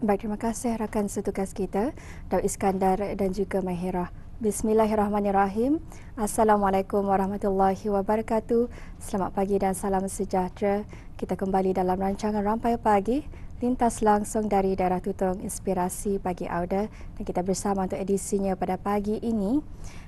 Baik, terima kasih rakan setugas kita, Daud Iskandar dan juga Mahirah. Bismillahirrahmanirrahim. Assalamualaikum warahmatullahi wabarakatuh. Selamat pagi dan salam sejahtera. Kita kembali dalam rancangan Rampai Pagi, lintas langsung dari daerah Tutong Inspirasi Pagi Auda, dan kita bersama untuk edisinya pada pagi ini,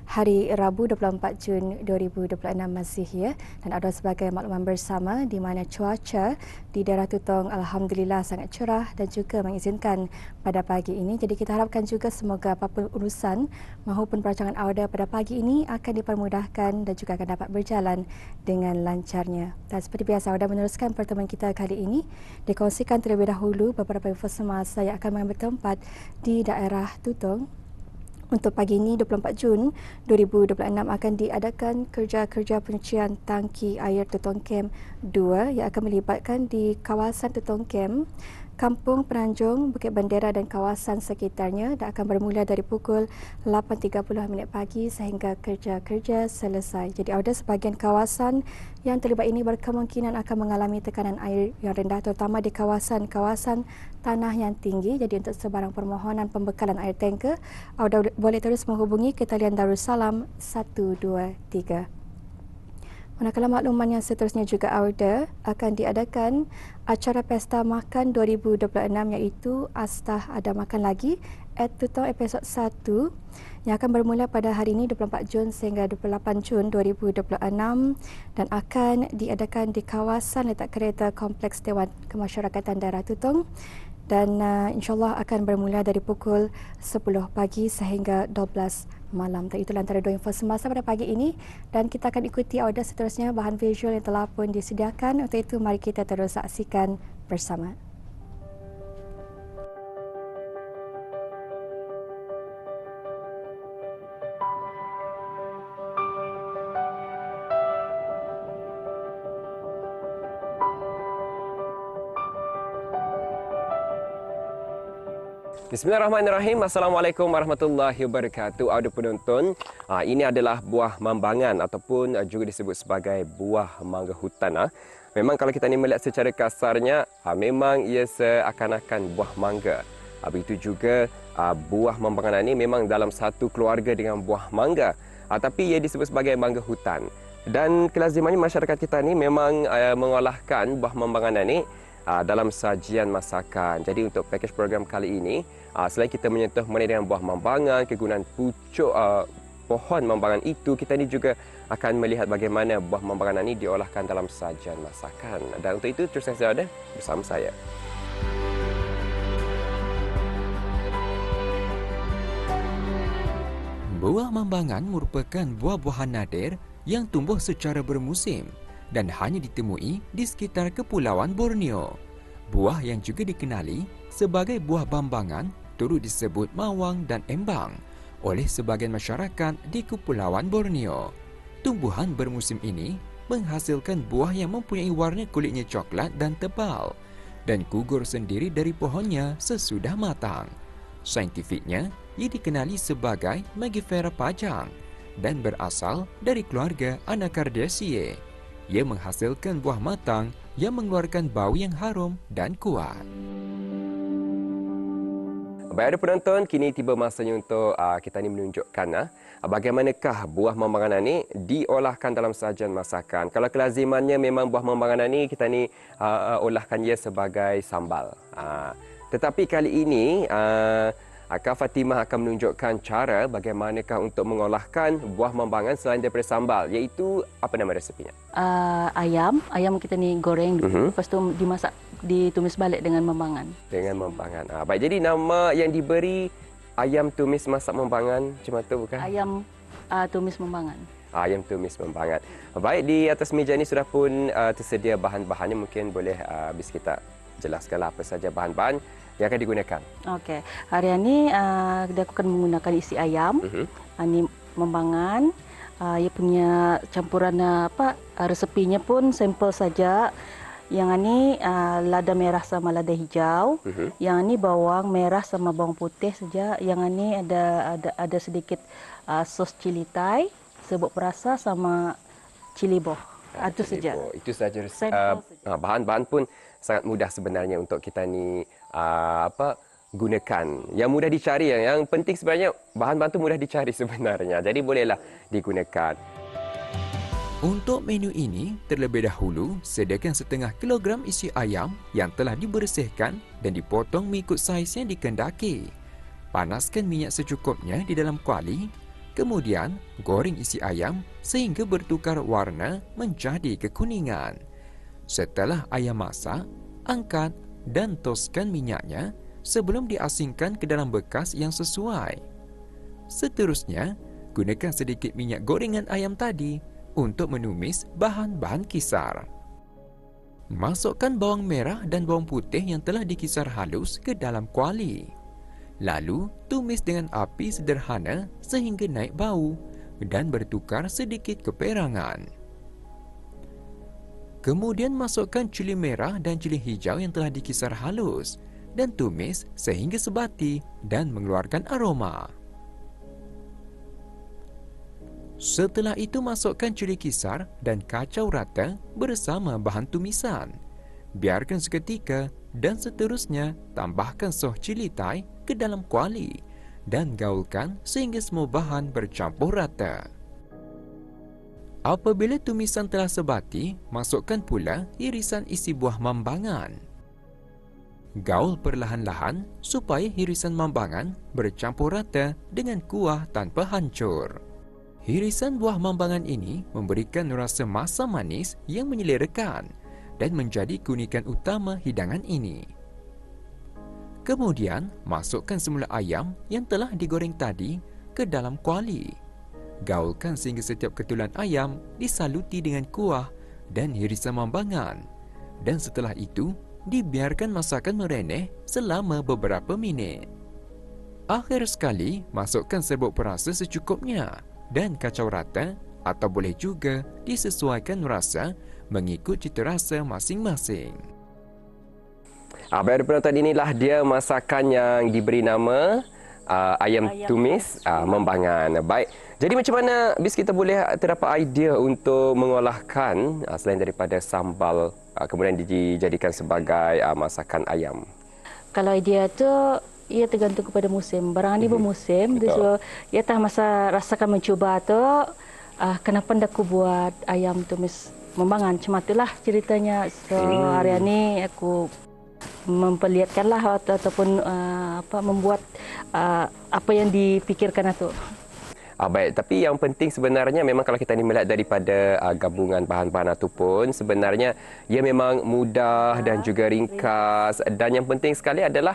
hari Rabu 24 Jun 2026 Masihi, dan ada sebagai makluman bersama di mana cuaca di daerah Tutong alhamdulillah sangat cerah dan juga mengizinkan pada pagi ini. Jadi kita harapkan juga semoga apapun urusan maupun perancangan Auda pada pagi ini akan dipermudahkan dan juga akan dapat berjalan dengan lancarnya. Dan seperti biasa, Auda meneruskan pertemuan kita kali ini dikongsikan terlebih dahulu beberapa info semasa yang akan mengambil tempat di daerah Tutong. Untuk pagi ini 24 Jun 2026 akan diadakan kerja-kerja penyucian tangki air Tutong Camp 2 yang akan melibatkan di kawasan Tutong Camp, Kampung Penanjung, Bukit Bendera dan kawasan sekitarnya, dan akan bermula dari pukul 8.30 pagi sehingga kerja-kerja selesai. Jadi ada sebahagian kawasan yang terlibat ini berkemungkinan akan mengalami tekanan air yang rendah, terutama di kawasan-kawasan tanah yang tinggi. Jadi untuk sebarang permohonan pembekalan air tanker, anda boleh terus menghubungi ke talian Darussalam 123. Manakala makluman yang seterusnya juga Auda akan diadakan acara Pesta Makan 2026 iaitu Astah Ada Makan Lagi at Tutong episod 1 yang akan bermula pada hari ini 24 Jun sehingga 28 Jun 2026 dan akan diadakan di kawasan letak kereta Kompleks Dewan Kemasyarakatan Daerah Tutong, dan insyaAllah akan bermula dari pukul 10 pagi sehingga 12 malam. Dan itulah antara dua info semasa pada pagi ini, dan kita akan ikuti Auda seterusnya bahan visual yang telah pun disediakan. Untuk itu mari kita terus saksikan bersama. Bismillahirrahmanirrahim. Assalamualaikum warahmatullahi wabarakatuh. Audio penonton, ini adalah buah mambangan ataupun juga disebut sebagai buah mangga hutan. Memang kalau kita ni melihat secara kasarnya, memang ia seakan-akan buah mangga. Begitu juga buah mambangan ini memang dalam satu keluarga dengan buah mangga, tapi ia disebut sebagai mangga hutan. Dan kelazimannya masyarakat kita ni memang mengolahkan buah mambangan ini dalam sajian masakan. Jadi untuk pakej program kali ini, selain kita menyentuh mengenai dengan buah mambangan, kegunaan pucuk pohon mambangan itu, kita ni juga akan melihat bagaimana buah mambangan ini diolahkan dalam sajian masakan. Dan untuk itu terus saya ada bersama saya. Buah mambangan merupakan buah-buahan nadir yang tumbuh secara bermusim dan hanya ditemui di sekitar Kepulauan Borneo. Buah yang juga dikenali sebagai buah bambangan turut disebut mawang dan embang oleh sebagian masyarakat di Kepulauan Borneo. Tumbuhan bermusim ini menghasilkan buah yang mempunyai warna kulitnya coklat dan tebal dan gugur sendiri dari pohonnya sesudah matang. Saintifiknya, ia dikenali sebagai Mangifera pajang dan berasal dari keluarga Anacardiaceae. Ia menghasilkan buah matang yang mengeluarkan bau yang harum dan kuat. Baik ada penonton, kini tiba masanya untuk kita ni menunjukkan bagaimanakah buah mambangan ini diolahkan dalam sajian masakan. Kalau kelazimannya memang buah mambangan ini kita ni olahkan ia sebagai sambal. Tetapi kali ini Kak Fatimah akan menunjukkan cara bagaimanakah untuk mengolahkan buah mambangan selain daripada sambal, iaitu apa nama resepinya? Ayam kita ni goreng, lepas tu dimasak, ditumis balik dengan mambangan. Dengan mambangan. Baik, jadi nama yang diberi ayam tumis masak mambangan macam tu bukan? Ayam tumis mambangan. Ayam tumis mambangan. Baik, di atas meja ni sudah pun tersedia bahan-bahannya, mungkin boleh bisa kita jelaskanlah apa saja bahan-bahan yang akan digunakan. Okey, hari ini kita akan menggunakan isi ayam. Ini mambangan. Ia punya campuran resepinya pun sampel saja. Yang ini lada merah sama lada hijau. Yang ini bawang merah sama bawang putih saja. Yang ini ada sedikit sos cili Thai, serbuk perasa sama cili boh. Itu saja. Itu saja. Bahan-bahan pun sangat mudah sebenarnya untuk kita ni gunakan. Yang mudah dicari, yang penting sebenarnya bahan-bahan tu mudah dicari sebenarnya. Jadi bolehlah digunakan. Untuk menu ini, terlebih dahulu sediakan setengah kilogram isi ayam yang telah dibersihkan dan dipotong mengikut saiz yang dikehendaki. Panaskan minyak secukupnya di dalam kuali, kemudian goreng isi ayam sehingga bertukar warna menjadi kekuningan. Setelah ayam masak, angkat dan toskan minyaknya sebelum diasingkan ke dalam bekas yang sesuai. Seterusnya, gunakan sedikit minyak gorengan ayam tadi untuk menumis bahan-bahan kisar. Masukkan bawang merah dan bawang putih yang telah dikisar halus ke dalam kuali. Lalu, tumis dengan api sederhana sehingga naik bau dan bertukar sedikit keperangan. Kemudian masukkan cili merah dan cili hijau yang telah dikisar halus dan tumis sehingga sebati dan mengeluarkan aroma. Setelah itu masukkan cili kisar dan kacau rata bersama bahan tumisan. Biarkan seketika dan seterusnya tambahkan sos cili Thai ke dalam kuali dan gaulkan sehingga semua bahan bercampur rata. Apabila tumisan telah sebati, masukkan pula irisan isi buah mambangan. Gaul perlahan-lahan supaya irisan mambangan bercampur rata dengan kuah tanpa hancur. Irisan buah mambangan ini memberikan rasa masam manis yang menyelerakan dan menjadi keunikan utama hidangan ini. Kemudian, masukkan semula ayam yang telah digoreng tadi ke dalam kuali. Gaulkan sehingga setiap ketulan ayam disaluti dengan kuah dan irisan mambangan. Dan setelah itu, dibiarkan masakan mereneh selama beberapa minit. Akhir sekali, masukkan serbuk perasa secukupnya dan kacau rata atau boleh juga disesuaikan rasa mengikut cita rasa masing-masing. Baik, penonton, inilah dia masakan yang diberi nama ayam tumis mambangan. Baik, jadi macam mana bis kita boleh terdapat idea untuk mengolahkan selain daripada sambal kemudian dijadikan sebagai masakan ayam? Kalau idea tu ia tergantung kepada musim. Barang ni bermusim, so ia tak masa rasakan mencuba tu kenapa ndak aku buat ayam tumis mambangan. Cuma itulah ceritanya. So hari ini aku memperlihatkanlah ataupun membuat apa yang dipikirkan itu. Baik, tapi yang penting sebenarnya memang kalau kita ni melihat daripada gabungan bahan-bahan itu pun sebenarnya ia memang mudah dan juga ringkas, dan yang penting sekali adalah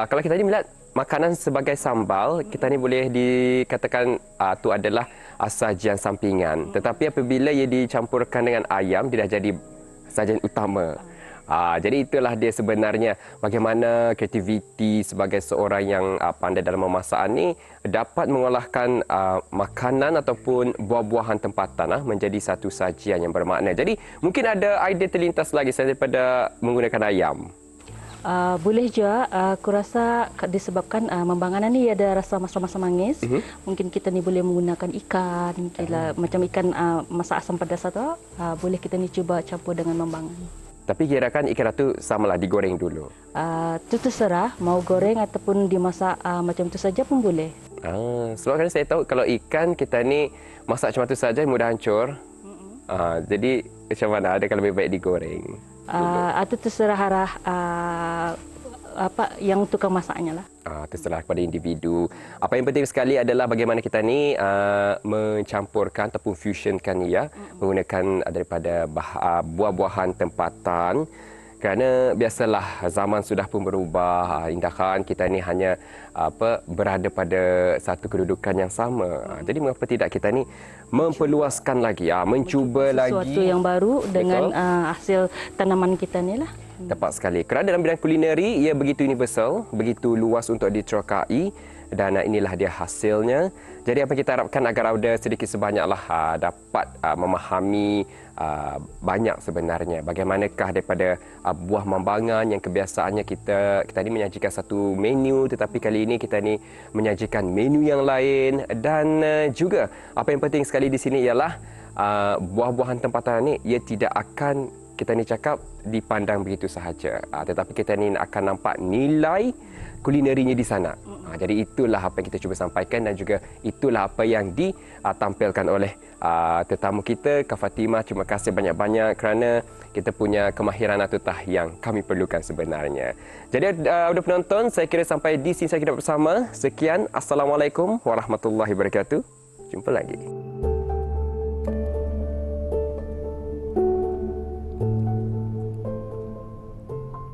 kalau kita ni melihat makanan sebagai sambal, kita ni boleh dikatakan itu adalah sajian sampingan, tetapi apabila ia dicampurkan dengan ayam dia dah jadi sajian utama. Jadi itulah dia sebenarnya bagaimana kreativiti sebagai seorang yang pandai dalam memasak ni dapat mengolahkan makanan ataupun buah-buahan tempatan menjadi satu sajian yang bermakna. Jadi mungkin ada idea terlintas lagi selain daripada menggunakan ayam. Boleh juga, aku rasa disebabkan mambangan ni ada rasa masam-masam manis. Mungkin kita ni boleh menggunakan ikan, macam ikan masak asam pedas atau boleh kita ni cuba campur dengan mambangan. Tapi kirakan ikan ratu samalah digoreng dulu. Itu terserah, mau goreng ataupun dimasak macam tu saja pun boleh. Sebab kan saya tahu kalau ikan kita ni masak macam tu saja mudah hancur. Jadi macam mana? Adakah lebih baik digoreng? Itu terserah arah apa yang tukang masaknya lah. Terserah kepada individu. Apa yang penting sekali adalah bagaimana kita ni mencampurkan ataupun fusionkan menggunakan daripada buah-buahan tempatan. Kerana biasalah zaman sudah pun berubah, indahan kita ni hanya berada pada satu kedudukan yang sama. Jadi mengapa tidak kita ni memperluaskan lagi, mencuba lagi sesuatu yang baru dengan hasil tanaman kita ni lah. Tepat sekali. Kerana dalam bidang kulineri ia begitu universal, begitu luas untuk diterokai, dan inilah dia hasilnya. Jadi apa yang kita harapkan agar ada sedikit sebanyaklah dapat memahami banyak sebenarnya bagaimanakah daripada buah mambangan yang kebiasaannya kita ni menyajikan satu menu, tetapi kali ini kita ni menyajikan menu yang lain. Dan juga apa yang penting sekali di sini ialah buah-buahan tempatan ni ia tidak akan kita ni cakap dipandang begitu sahaja. Tetapi kita ni akan nampak nilai kulinerinya di sana. Jadi itulah apa yang kita cuba sampaikan dan juga itulah apa yang ditampilkan oleh tetamu kita, Kak Fatimah. Terima kasih banyak-banyak kerana kita punya kemahiran atutah yang kami perlukan sebenarnya. Jadi udah penonton, saya kira sampai di sini saya kita bersama. Sekian, Assalamualaikum warahmatullahi wabarakatuh. Jumpa lagi.